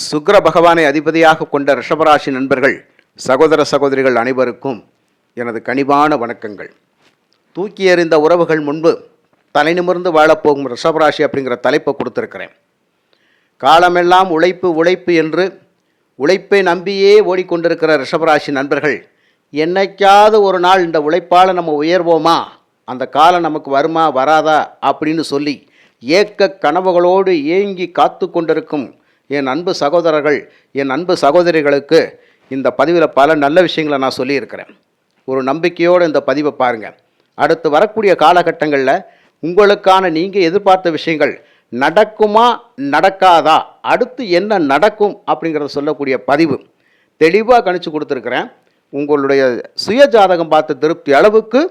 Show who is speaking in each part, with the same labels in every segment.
Speaker 1: சுக்கிர பகவானை அதிபதியாக கொண்ட ரிஷபராசி நண்பர்கள், சகோதர சகோதரிகள் அனைவருக்கும் எனது கனிவான வணக்கங்கள். தூக்கி எறிந்த உறவுகள் முன்பு தலை நிமிர்ந்து வாழப்போகும் ரிஷபராசி அப்படிங்கிற தலைப்பை கொடுத்துருக்கிறேன். காலமெல்லாம் உழைப்பு உழைப்பு என்று உழைப்பை நம்பியே ஓடிக்கொண்டிருக்கிற ரிஷபராசி நண்பர்கள், என்னைக்காவது ஒரு நாள் இந்த உழைப்பால் நம்ம உயர்வோமா, அந்த காலம் நமக்கு வருமா வராதா அப்படின்னு சொல்லி ஏக்க கனவுகளோடு ஏங்கி காத்து கொண்டிருக்கும் என் அன்பு சகோதரர்கள், என் அன்பு சகோதரிகளுக்கு இந்த பதிவில் பல நல்ல விஷயங்களை நான் சொல்லியிருக்கிறேன். ஒரு நம்பிக்கையோடு இந்த பதிவை பாருங்கள். அடுத்து வரக்கூடிய காலகட்டங்களில் உங்களுக்கான நீங்கள் எதிர்பார்த்த விஷயங்கள் நடக்குமா நடக்காதா, அடுத்து என்ன நடக்கும் அப்படிங்கிறத சொல்லக்கூடிய பதிவு தெளிவாக கணிச்சு கொடுத்துருக்குறேன். உங்களுடைய சுய ஜாதகம் பார்த்த திருப்தி அளவுக்கு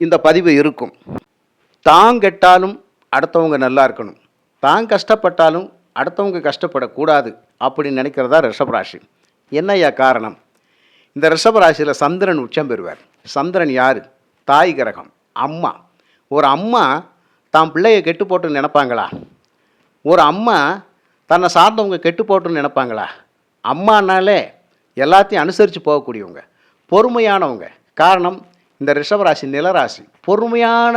Speaker 1: இந்த பதிவு இருக்கும். தான் கெட்டாலும் அடுத்தவங்க நல்லா இருக்கணும், தான் கஷ்டப்பட்டாலும் அடுத்தவங்க கஷ்டப்படக்கூடாது அப்படின்னு நினைக்கிறதா ரிஷபராசி. என்னையா காரணம்? இந்த ரிஷபராசியில் சந்திரன் உச்சம் பெறுவார். சந்திரன் யார்? தாய் கிரகம், அம்மா. ஒரு அம்மா தான் பிள்ளையை கெட்டு போட்டுன்னு நினைப்பாங்களா? ஒரு அம்மா தன்னை சார்ந்தவங்க கெட்டு போட்டுன்னு நினைப்பாங்களா? அம்மானாலே எல்லாத்தையும் அனுசரித்து போகக்கூடியவங்க, பொறுமையானவங்க. காரணம், இந்த ரிஷபராசி நிலராசி, பொறுமையான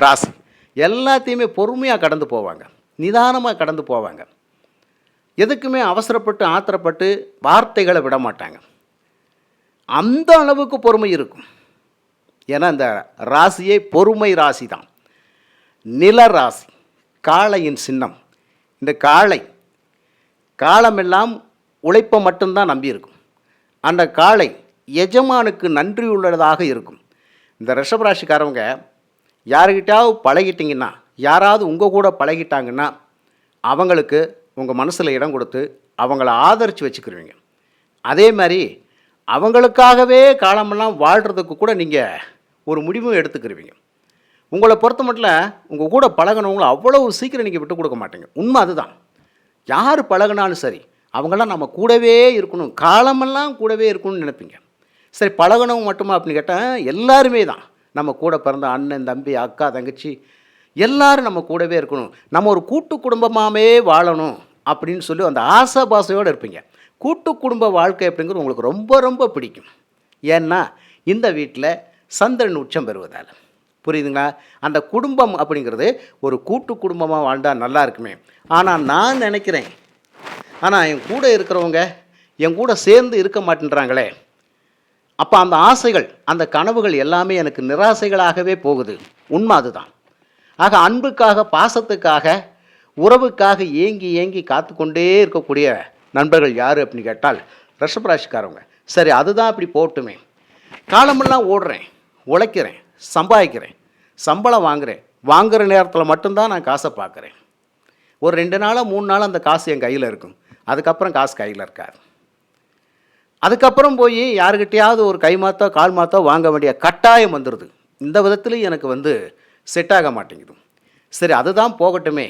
Speaker 1: ராசி. எல்லாத்தையுமே பொறுமையாக கடந்து போவாங்க, நிதானமாக கடந்து போவாங்க. எதுக்குமே அவசரப்பட்டு ஆத்திரப்பட்டு வார்த்தைகளை விட மாட்டாங்க. அந்த அளவுக்கு பொறுமை இருக்கும். ஏன்னா இந்த ராசியே பொறுமை ராசி தான். நில ராசி, காளையின் சின்னம். இந்த காளை காலமெல்லாம் உழைப்பை மட்டும்தான் நம்பியிருக்கும். அந்த காளை எஜமானுக்கு நன்றி உள்ளதாக இருக்கும். இந்த ரிஷபராசிக்காரவங்க யாருக்கிட்டாவது பழகிட்டிங்கன்னா, யாராவது உங்கள் கூட பழகிட்டாங்கன்னா அவங்களுக்கு உங்கள் மனசில் இடம் கொடுத்து அவங்கள ஆதரித்து வச்சுக்கிருவீங்க. அதே மாதிரி அவங்களுக்காகவே காலமெல்லாம் வாழ்கிறதுக்கு கூட நீங்கள் ஒரு முடிவும் எடுத்துக்கிருவீங்க. உங்களை பொறுத்த மட்டும் உங்கள் கூட பழகினவங்கள அவ்வளவு சீக்கிரம் நீங்கள் விட்டு கொடுக்க மாட்டீங்க. உண்மை அதுதான். யார் பழகினாலும் சரி, அவங்களாம் நம்ம கூடவே இருக்கணும், காலமெல்லாம் கூடவே இருக்கணும்னு நினைப்பீங்க. சரி, பழகினவங்க மட்டுமா அப்படின்னு கேட்டால் எல்லாருமே தான். நம்ம கூட பிறந்த அண்ணன், தம்பி, அக்கா, தங்கச்சி எல்லோரும் நம்ம கூடவே இருக்கணும், நம்ம ஒரு கூட்டு குடும்பமாகவே வாழணும் அப்படின்னு சொல்லி அந்த ஆசை பாசையோடு இருப்பீங்க. கூட்டு குடும்ப வாழ்க்கை அப்படிங்கிறது உங்களுக்கு ரொம்ப ரொம்ப பிடிக்கும். ஏன்னா இந்த வீட்டில் சந்திரன் உச்சம் பெறுவதால். புரியுதுங்களா? அந்த குடும்பம் அப்படிங்கிறது ஒரு கூட்டு குடும்பமாக வாழ்ந்தால் நல்லா இருக்குமே. ஆனால் நான் நினைக்கிறேன், ஆனால் என் கூட இருக்கிறவங்க என் கூட சேர்ந்து இருக்க மாட்டேன்றாங்களே, அப்போ அந்த ஆசைகள், அந்த கனவுகள் எல்லாமே எனக்கு நிராசைகளாகவே போகுது. உண்மை அதுதான். ஆக அன்புக்காக, பாசத்துக்காக, உறவுக்காக ஏங்கி ஏங்கி காத்து கொண்டே இருக்கக்கூடிய நண்பர்கள் யார் அப்படின்னு கேட்டால் ரிஷபராசிக்காரவங்க. சரி, அதுதான் அப்படி போட்டுமே. காலமெல்லாம் ஓடுறேன், உழைக்கிறேன், சம்பாதிக்கிறேன், சம்பளம் வாங்குகிறேன், வாங்குகிற நேரத்தில் மட்டும்தான் நான் காசை பார்க்குறேன். ஒரு 2 நாளாக 3 நாளாக அந்த காசு என் கையில் இருக்கும், அதுக்கப்புறம் காசு கையில் இருக்காது. அதுக்கப்புறம் போய் யாருக்கிட்டையாவது ஒரு கை மாற்றோ கால் மாற்றோ வாங்க வேண்டிய கட்டாயம் வந்துடுது. இந்த விதத்தில் எனக்கு செட் ஆக மாட்டேங்குது. சரி, அதுதான் போகட்டுமே,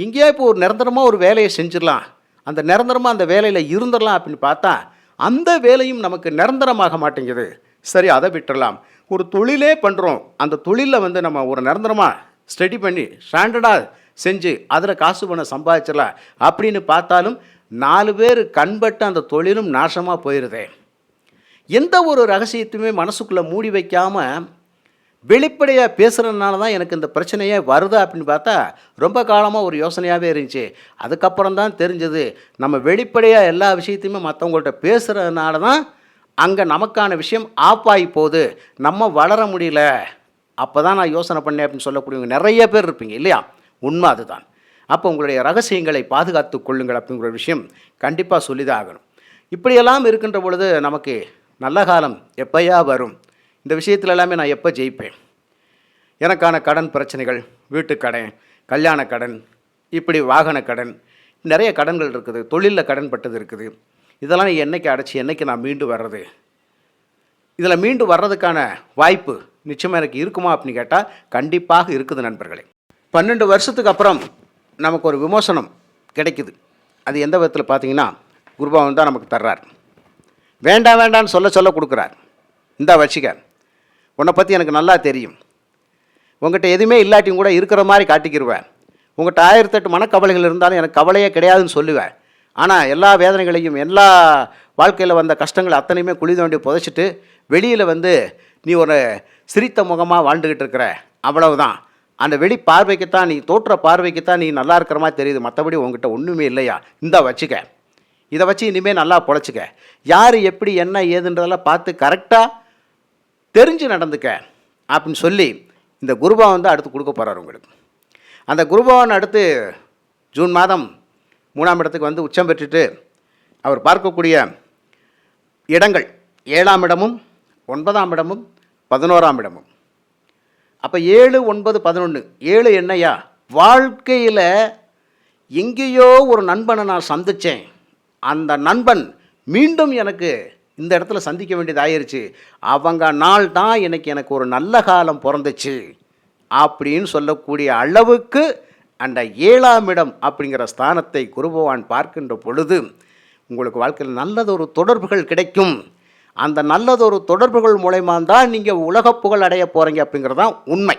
Speaker 1: இங்கேயே இப்போ ஒரு நிரந்தரமாக ஒரு வேலையை செஞ்சிடலாம், அந்த நிரந்தரமாக அந்த வேலையில் இருந்துடலாம் அப்படின்னு பார்த்தா அந்த வேலையும் நமக்கு நிரந்தரமாக மாட்டேங்குது. சரி, அதை விட்டுடலாம். ஒரு தொழிலே பண்ணுறோம், அந்த தொழிலில் நம்ம ஒரு நிரந்தரமாக ஸ்டடி பண்ணி ஸ்டாண்டர்டாக செஞ்சு அதில் காசு பண்ண சம்பாதிச்சிடலாம் அப்படின்னு பார்த்தாலும் 4 பேர் கண்பட்டு அந்த தொழிலும் நாசமாக போயிடுதே. எந்த ஒரு ரகசியத்தையுமே மனசுக்குள்ளே மூடி வைக்காமல் வெளிப்படையாக பேசுகிறதுனால தான் எனக்கு இந்த பிரச்சனையே வருதா அப்படின்னு பார்த்தா ரொம்ப காலமாக ஒரு யோசனையாகவே இருந்துச்சு. அதுக்கப்புறம் தான் தெரிஞ்சது, நம்ம வெளிப்படையாக எல்லா விஷயத்தையுமே மற்றவங்கள்ட்ட பேசுகிறதுனால தான் அங்கே நமக்கான விஷயம் ஆப்பாகி போகுது, நம்ம வளர முடியல. அப்போ தான் நான் யோசனை பண்ணேன் அப்படின்னு சொல்லக்கூடியவங்க நிறைய பேர் இருப்பீங்க இல்லையா? உண்மை அதுதான். அப்போ உங்களுடைய ரகசியங்களை பாதுகாத்து கொள்ளுங்கள் அப்படிங்கிற விஷயம் கண்டிப்பாக சொல்லிதான் ஆகணும். இப்படியெல்லாம் இருக்கின்ற பொழுது நமக்கு நல்ல காலம் எப்போயா வரும்? இந்த விஷயத்தில் எல்லாமே நான் எப்போ ஜெயிப்பேன்? எனக்கான கடன் பிரச்சனைகள், வீட்டுக்கடன், கல்யாண கடன், இப்படி வாகன கடன், நிறைய கடன்கள் இருக்குது, தொழிலில் கடன் பட்டது இருக்குது. இதெல்லாம் என்றைக்கு அடைச்சி என்றைக்கு நான் மீண்டு வர்றது? இதில் மீண்டு வர்றதுக்கான வாய்ப்பு நிச்சயமாக எனக்கு இருக்குமா அப்படின்னு கேட்டால் கண்டிப்பாக இருக்குது நண்பர்களே. 12 வருஷத்துக்கு அப்புறம் நமக்கு ஒரு விமோசனம் கிடைக்குது. அது எந்த விதத்தில் பார்த்தீங்கன்னா, குருபவன் தான் நமக்கு தர்றார். வேண்டாம் வேண்டான்னு சொல்ல கொடுக்குறார். இந்தா வச்சுக்க, உன்னை பற்றி எனக்கு நல்லா தெரியும், உங்கள்கிட்ட எதுவுமே இல்லாட்டியும் கூட இருக்கிற மாதிரி காட்டிக்கிடுவேன், உங்கள்கிட்ட 1008 மனக்கவலைகள் இருந்தாலும் எனக்கு கவலையே கிடையாதுன்னு சொல்லுவேன். ஆனால் எல்லா வேதனைகளையும் எல்லா வாழ்க்கையில் வந்த கஷ்டங்கள் அத்தனையுமே குழி தோண்டி புதைச்சிட்டு வெளியில் வந்து நீ ஒரு சிரித்த முகமாக வாழ்ந்துக்கிட்டு இருக்கிற, அவ்வளவுதான். அந்த வெளி பார்வைக்குத்தான், நீ தோற்ற பார்வைக்குத்தான் நீ நல்லா இருக்கிற மாதிரி தெரியுது, மற்றபடி உங்ககிட்ட ஒன்றுமே இல்லையா, இந்த வச்சுக்க, இதை வச்சு இனிமேல் நல்லா பொழைச்சிக்க, யார் எப்படி என்ன ஏதுன்றதெல்லாம் பார்த்து கரெக்டாக தெரிஞ்சு நடந்துக்க அப்படின்னு சொல்லி இந்த குருபவன் வந்து அடுத்து கொடுக்க போகிறார் உங்களுக்கு. அந்த குருபவன் அடுத்து ஜூன் மாதம் 3ஆம் இடத்துக்கு வந்து உச்சம் பெற்றுட்டு அவர் பார்க்கக்கூடிய இடங்கள் 7ஆம் இடமும் 9ஆம் இடமும் 11ஆம் இடமும். அப்போ 7, 9, 11. 7 என்னையா, வாழ்க்கையில் எங்கேயோ ஒரு நண்பனை நான் சந்தித்தேன், அந்த நண்பன் மீண்டும் எனக்கு இந்த இடத்துல சந்திக்க வேண்டியது ஆயிடுச்சு, அவங்க நாள் தான் எனக்கு ஒரு நல்ல காலம் பிறந்துச்சு அப்படின்னு சொல்லக்கூடிய அளவுக்கு அந்த 7ஆம் இடம் அப்படிங்கிற ஸ்தானத்தை குரு பகவான் பார்க்கின்ற பொழுது உங்களுக்கு வாழ்க்கையில் நல்லதொரு தொடர்புகள் கிடைக்கும். அந்த நல்லதொரு தொடர்புகள் மூலயமா தான் நீங்கள் உலக புகழ் அடைய போகிறீங்க அப்படிங்கிறது தான் உண்மை.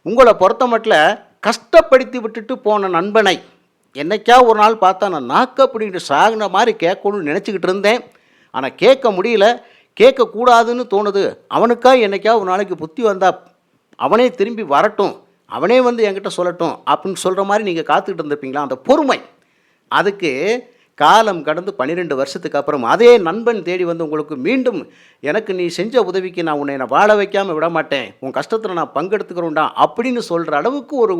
Speaker 1: உங்களை பொறுத்த மட்டும் கஷ்டப்படுத்தி விட்டுட்டு போன நண்பனை என்னைக்கா ஒரு நாள் பார்த்தா நான் நாக்கு அப்படின்ட்டு சாகின மாதிரி கேட்கணும்னு நினச்சிக்கிட்டு இருந்தேன், ஆனால் கேட்க முடியல, கேட்கக்கூடாதுன்னு தோணுது. அவனுக்கா என்னைக்கா ஒரு நாளைக்கு புத்தி வந்தால் அவனே திரும்பி வரட்டும், அவனே வந்து என்கிட்ட சொல்லட்டும் அப்படின்னு சொல்கிற மாதிரி நீங்கள் காத்துக்கிட்டு இருந்திருப்பீங்களா, அந்த பொறுமை. அதுக்கு காலம் கடந்து 12 வருஷத்துக்கு அப்புறம் அதே நண்பன் தேடி வந்து உங்களுக்கு மீண்டும் எனக்கு நீ செஞ்ச உதவிக்கு நான் உன்னை வாழ வைக்காமல் விட மாட்டேன், உன் கஷ்டத்தில் நான் பங்கெடுத்துக்கிறோண்டா அப்படின்னு சொல்கிற அளவுக்கு ஒரு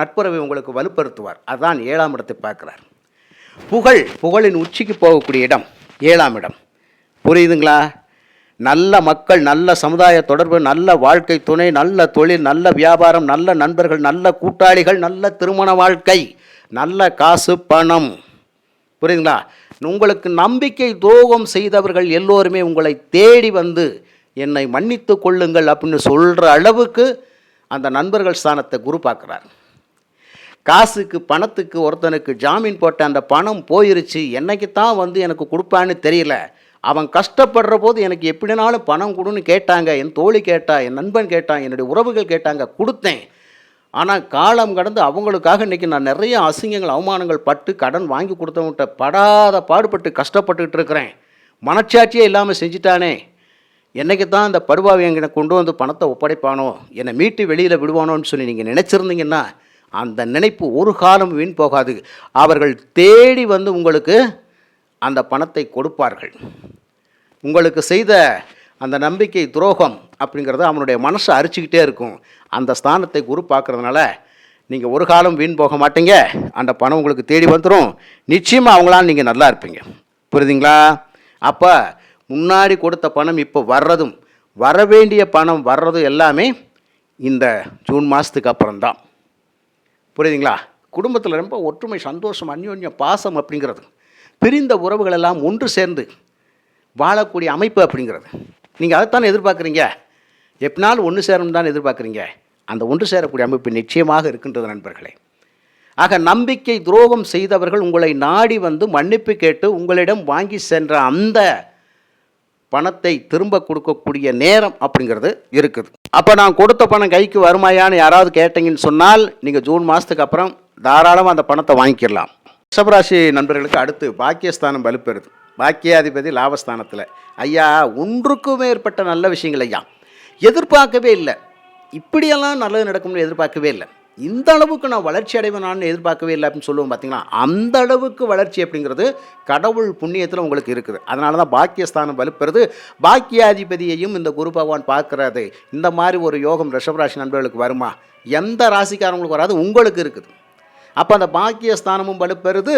Speaker 1: நட்புறவை உங்களுக்கு வலுப்படுத்துவார். அதுதான் 7ஆம் இடத்தை பார்க்குறார். புகழின் உச்சிக்கு போகக்கூடிய இடம் 7ஆம் இடம். புரியுதுங்களா? நல்ல மக்கள், நல்ல சமுதாய தொடர்பு, நல்ல வாழ்க்கை துணை, நல்ல தொழில், நல்ல வியாபாரம், நல்ல நண்பர்கள், நல்ல கூட்டாளிகள், நல்ல திருமண வாழ்க்கை, நல்ல காசு பணம். புரியுதுங்களா? உங்களுக்கு நம்பிக்கை துரோகம் செய்தவர்கள் எல்லோருமே உங்களை தேடி வந்து என்னை மன்னித்து கொள்ளுங்கள் அப்படின்னு சொல்கிற அளவுக்கு அந்த நண்பர்கள் ஸ்தானத்தை குரு பார்க்குறார். காசுக்கு பணத்துக்கு ஒருத்தனுக்கு ஜாமீன் போட்ட அந்த பணம் போயிருச்சு, என்னைக்கு தான் வந்து எனக்கு கொடுப்பான்னு தெரியல, அவன் கஷ்டப்படுற போது எனக்கு எப்படினாலும் பணம் கொடுன்னு கேட்டாங்க, என் தோழி கேட்டா, என் நண்பன் கேட்டான், என்னுடைய உறவுகள் கேட்டாங்க, கொடுத்தேன். ஆனால் காலம் கடந்து அவங்களுக்காக இன்றைக்கி நான் நிறைய அசிங்கங்கள் அவமானங்கள் பட்டு கடன் வாங்கி கொடுத்தவங்கிட்ட படாத பாடுபட்டு கஷ்டப்பட்டுக்கிட்டு இருக்கிறேன், மனச்சாட்சியே இல்லாமல் செஞ்சிட்டானே, என்னைக்கு தான் இந்த படுபாவை எங்களை கொண்டு வந்து பணத்தை ஒப்படைப்பானோ, என்னை மீட்டு வெளியில் விடுவானோன்னு சொல்லி நீங்கள் நினச்சிருந்தீங்கன்னா அந்த நினைப்பு ஒரு காலம் வீண் போகாது. அவர்கள் தேடி வந்து உங்களுக்கு அந்த பணத்தை கொடுப்பார்கள். உங்களுக்கு செய்த அந்த நம்பிக்கை துரோகம் அப்படிங்கிறது அவனுடைய மனசை அரிச்சிக்கிட்டே இருக்கும். அந்த ஸ்தானத்தை குரு பார்க்குறதுனால நீங்கள் ஒரு காலம் வீண் போக மாட்டீங்க, அந்த பணம் உங்களுக்கு தேடி வந்துடும், நிச்சயமாக அவங்களால நீங்கள் நல்லா இருப்பீங்க. புரியுதுங்களா? அப்போ முன்னாடி கொடுத்த பணம் இப்போ வர்றதும் வர வேண்டிய பணம் வர்றதும் எல்லாமே இந்த ஜூன் மாதத்துக்கு அப்புறம்தான். புரியுதுங்களா? குடும்பத்தில் ரொம்ப ஒற்றுமை, சந்தோஷம், அந்யோன்யம், பாசம் அப்படிங்கிறது, பிரிந்த உறவுகளெல்லாம் ஒன்று சேர்ந்து வாழக்கூடிய அமைப்பு அப்படிங்கிறது, நீங்கள் அதைத்தானே எதிர்பார்க்குறீங்க, எப்படினாலும் ஒன்று சேரணும் தான் எதிர்பார்க்குறீங்க. அந்த ஒன்று சேரக்கூடிய அமைப்பு நிச்சயமாக இருக்கின்றது நண்பர்களே. ஆக நம்பிக்கை துரோகம் செய்தவர்கள் உங்களை நாடி வந்து மன்னிப்பு கேட்டு உங்களிடம் வாங்கி சென்ற அந்த பணத்தை திரும்ப கொடுக்கக்கூடிய நேரம் அப்படிங்கிறது இருக்குது. அப்போ நான் கொடுத்த பணம் கைக்கு வருமாயான்னு யாராவது கேட்டீங்கன்னு சொன்னால் நீங்கள் ஜூன் மாதத்துக்கு அப்புறம் தாராளமாக அந்த பணத்தை வாங்கிக்கலாம். ரிஷபராசி நண்பர்களுக்கு அடுத்து பாக்கியஸ்தானம் வலுப்பெறுது. பாக்கியாதிபதி லாபஸ்தானத்தில். ஐயா, ஒன்றுக்கும் மேற்பட்ட நல்ல விஷயங்கள் ஐயா, எதிர்பார்க்கவே இல்லை, இப்படியெல்லாம் நல்லது நடக்கும்னு எதிர்பார்க்கவே இல்லை, இந்த அளவுக்கு நான் வளர்ச்சி அடைவேனான்னு எதிர்பார்க்கவே இல்லை அப்படின்னு சொல்லுவோம் பார்த்தீங்களா, அந்த அளவுக்கு வளர்ச்சி அப்படிங்கிறது கடவுள் புண்ணியத்தில் உங்களுக்கு இருக்குது. அதனால தான் பாக்கியஸ்தானம் வலுப்பெறுது. பாக்கியாதிபதியையும் இந்த குரு பகவான் பார்க்குறது. இந்த மாதிரி ஒரு யோகம் ரிஷபராசி நண்பர்களுக்கு வருமா? எந்த ராசிக்காரங்களுக்கு வராது, உங்களுக்கு இருக்குது. அப்போ அந்த பாக்கியஸ்தானமும் வலுப்பெறுது,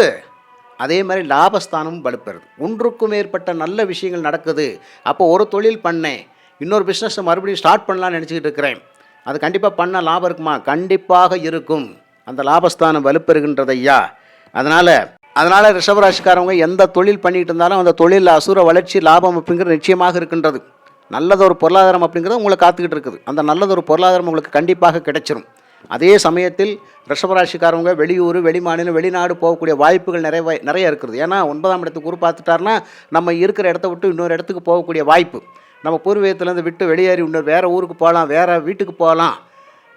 Speaker 1: அதே மாதிரி லாபஸ்தானமும் வலுப்பெறுது. ஒன்றுக்கும் மேற்பட்ட நல்ல விஷயங்கள் நடக்குது. அப்போ ஒரு தொழில் பண்ணேன், இன்னொரு பிஸ்னஸை மறுபடியும் ஸ்டார்ட் பண்ணலான்னு நினச்சிக்கிட்டு இருக்கிறேன், அது கண்டிப்பாக பண்ண லாபம் இருக்குமா? கண்டிப்பாக இருக்கும். அந்த லாபஸ்தானம் வலுப்பெறுகின்றது ஐயா. அதனால் ரிஷபராசிக்காரவங்க எந்த தொழில் பண்ணிகிட்டு இருந்தாலும் அந்த தொழிலில் அசுர வளர்ச்சி லாபம் அப்படிங்கிறது நிச்சயமாக இருக்கின்றது. நல்லதொரு பொருளாதாரம் அப்படிங்கிறது உங்களை காத்துக்கிட்டு இருக்குது. அந்த நல்லதொரு பொருளாதாரம் உங்களுக்கு கண்டிப்பாக கிடைச்சிரும். அதே சமயத்தில் ரிஷபராசிக்காரவங்க வெளியூர், வெளிமாநிலம், வெளிநாடு போகக்கூடிய வாய்ப்புகள் நிறைய இருக்குது. ஏன்னா 9ஆம் இடத்துக்கு குரு பார்த்துட்டாருன்னா நம்ம இருக்கிற இடத்த விட்டு இன்னொரு இடத்துக்கு போகக்கூடிய வாய்ப்பு, நம்ம பூர்வீகத்திலேருந்து விட்டு வெளியேறி இன்னொரு வேறு ஊருக்கு போகலாம், வேறு வீட்டுக்கு போகலாம்,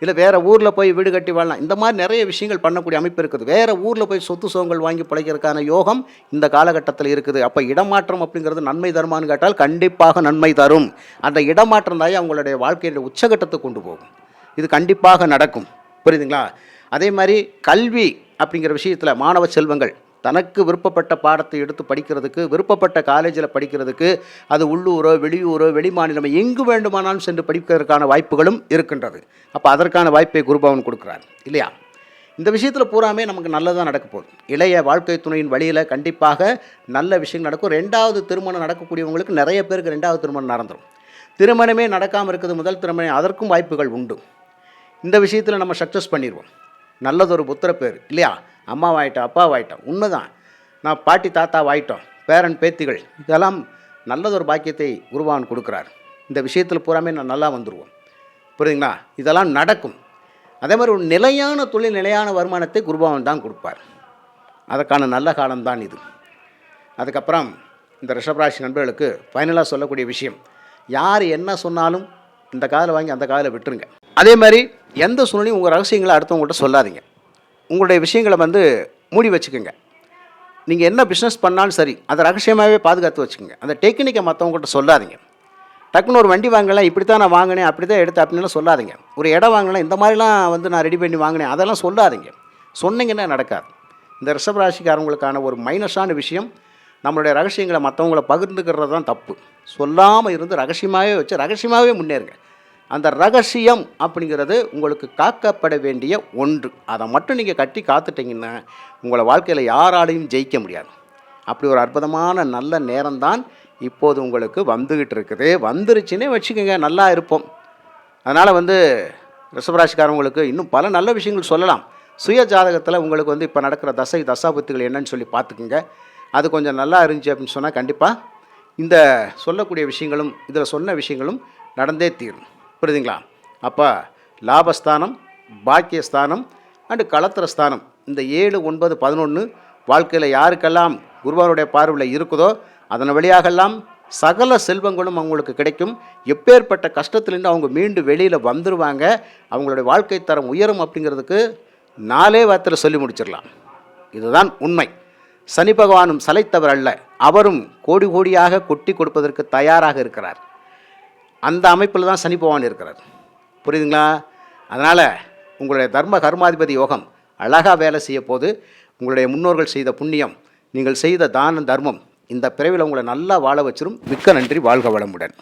Speaker 1: இல்லை வேறு ஊரில் போய் வீடு கட்டி வாழலாம். இந்த மாதிரி நிறைய விஷயங்கள் பண்ணக்கூடிய அமைப்பு இருக்குது. வேறு ஊரில் போய் சொத்து சுகங்கள் வாங்கி பிழைக்கிறதுக்கான யோகம் இந்த காலகட்டத்தில் இருக்குது. அப்போ இடமாற்றம் அப்படிங்கிறது நன்மை தருமான்னு கேட்டால் கண்டிப்பாக நன்மை தரும். அந்த இடமாற்றம் தான் அவங்களுடைய வாழ்க்கையுடைய உச்சகட்டத்தை கொண்டு போகும். இது கண்டிப்பாக நடக்கும். புரியுதுங்களா? அதே மாதிரி கல்வி அப்படிங்கிற விஷயத்தில் மாணவ செல்வங்கள் தனக்கு விருப்பப்பட்ட பாடத்தை எடுத்து படிக்கிறதுக்கு, விருப்பப்பட்ட காலேஜில் படிக்கிறதுக்கு, அது உள்ளூரோ வெளியூரோ வெளிமாநிலமோ எங்கு வேண்டுமானாலும் சென்று படிப்பதற்கான வாய்ப்புகளும் இருக்கின்றது. அப்போ அதற்கான வாய்ப்பை குருபவன் கொடுக்குறார் இல்லையா? இந்த விஷயத்தில் பூராமே நமக்கு நல்லதாக நடக்க போகுது. இளைய வாழ்க்கை துணையின் வழியில் கண்டிப்பாக நல்ல விஷயம் நடக்கும். 2வது திருமணம் நடக்கக்கூடியவங்களுக்கு நிறைய பேருக்கு 2வது திருமணம் நடந்துடும். திருமணமே நடக்காமல் இருக்குது முதல் திருமணம், அதற்கும் வாய்ப்புகள் உண்டு. இந்த விஷயத்தில் நம்ம சக்ஸஸ் பண்ணிடுவோம். நல்லதொரு புத்திர பேர் இல்லையா? அம்மாவாயிட்டோம் அப்பாவாயிட்டோம், உண்மைதான். நான் பாட்டி தாத்தாவாயிட்டோம், பேரன் பேத்திகள், இதெல்லாம் நல்லதொரு பாக்கியத்தை குருபவன் கொடுக்குறார். இந்த விஷயத்தில் பூராமே நான் நல்லா வந்துடுவோம். புரியுதுங்களா? இதெல்லாம் நடக்கும். அதே மாதிரி ஒரு நிலையான தொழில், நிலையான வருமானத்தை குருபவன் தான் கொடுப்பார். அதற்கான நல்ல காலம்தான் இது. அதுக்கப்புறம் இந்த ரிஷபராசி நண்பர்களுக்கு ஃபைனலாக சொல்லக்கூடிய விஷயம், யார் என்ன சொன்னாலும் இந்த காதில் வாங்கி அந்த காதில் விட்டுருங்க. அதே மாதிரி எந்த சூழ்நிலையும் உங்கள் ரகசியங்களை அடுத்தவங்கள்ட்ட சொல்லாதீங்க. உங்களுடைய விஷயங்களை மூடி வச்சுக்கோங்க. நீங்கள் என்ன பிஸ்னஸ் பண்ணாலும் சரி, அதை ரகசியமாகவே பாதுகாத்து வச்சுக்கோங்க. அந்த டெக்னிக்கை மற்றவங்கள்ட்ட சொல்லாதீங்க. டக்குன்னு ஒரு வண்டி வாங்கலாம், இப்படி தான் நான் வாங்கினேன், அப்படி தான் எடுத்தேன் அப்படின்லாம் சொல்லாதீங்க. ஒரு இடம் வாங்கலாம், இந்த மாதிரிலாம் நான் ரெடி பண்ணி வாங்கினேன், அதெல்லாம் சொல்லாதீங்க. சொன்னீங்கன்னா நடக்காது. இந்த ரிஷபராசிக்காரங்களுக்கான ஒரு மைனஸான விஷயம், நம்மளுடைய ரகசியங்களை மற்றவங்கள பகிர்ந்துக்கிறது தான் தப்பு. சொல்லாமல் இருந்து ரகசியமாகவே வச்சு ரகசியமாகவே முன்னேறுங்க. அந்த ரகசியம் அப்படிங்கிறது உங்களுக்கு காக்கப்பட வேண்டிய ஒன்று. அதை மட்டும் நீங்கள் கட்டி காத்துட்டிங்கன்னா உங்களை வாழ்க்கையில் யாராலையும் ஜெயிக்க முடியாது. அப்படி ஒரு அற்புதமான நல்ல நேரம்தான் இப்போது உங்களுக்கு வந்துக்கிட்டு இருக்குது. வந்துருச்சுன்னே வச்சுக்கோங்க, நல்லா இருப்போம். அதனால் ரிஷபராசிக்காரங்களுக்கு இன்னும் பல நல்ல விஷயங்கள் சொல்லலாம். சுய ஜாதகத்தில் உங்களுக்கு இப்போ நடக்கிற தசாபுத்திகள் என்னன்னு சொல்லி பார்த்துக்குங்க. அது கொஞ்சம் நல்லா இருந்துச்சு அப்படின்னு சொன்னால் கண்டிப்பாக இந்த சொல்லக்கூடிய விஷயங்களும் இதில் சொன்ன விஷயங்களும் நடந்தே தீரும். புரியுதுங்களா? அப்போ லாபஸ்தானம், பாக்கியஸ்தானம் அண்டு களத்திரஸ்தானம், இந்த 7, 9, 11 வாழ்க்கையில் யாருக்கெல்லாம் குருவானுடைய பார்வையில் இருக்குதோ அதன் வழியாகலாம் சகல செல்வங்களும் அவங்களுக்கு கிடைக்கும். எப்பேற்பட்ட கஷ்டத்துலேருந்து அவங்க மீண்டு வெளியில் வந்துடுவாங்க. அவங்களுடைய வாழ்க்கை தரம் உயரும். அப்படிங்கிறதுக்கு 4 வார்த்தையில் சொல்லி முடிச்சிடலாம். இதுதான் உண்மை. சனி பகவானும் சலைத்தவர் அல்ல, அவரும் கோடி கோடியாக கொட்டி கொடுப்பதற்கு தயாராக இருக்கிறார். அந்த அமைப்பில் தான் சனி பகவான் இருக்கிறார். புரியுதுங்களா? அதனால் உங்களுடைய தர்ம கர்மாதிபதி யோகம் அழகாக வேலை செய்ய போது, உங்களுடைய முன்னோர்கள் செய்த புண்ணியம், நீங்கள் செய்த தான தர்மம் இந்த பிறவியில் உங்களை நல்லா வாழ வச்சிரும். மிக்க நன்றி. வாழ்க வளமுடன்.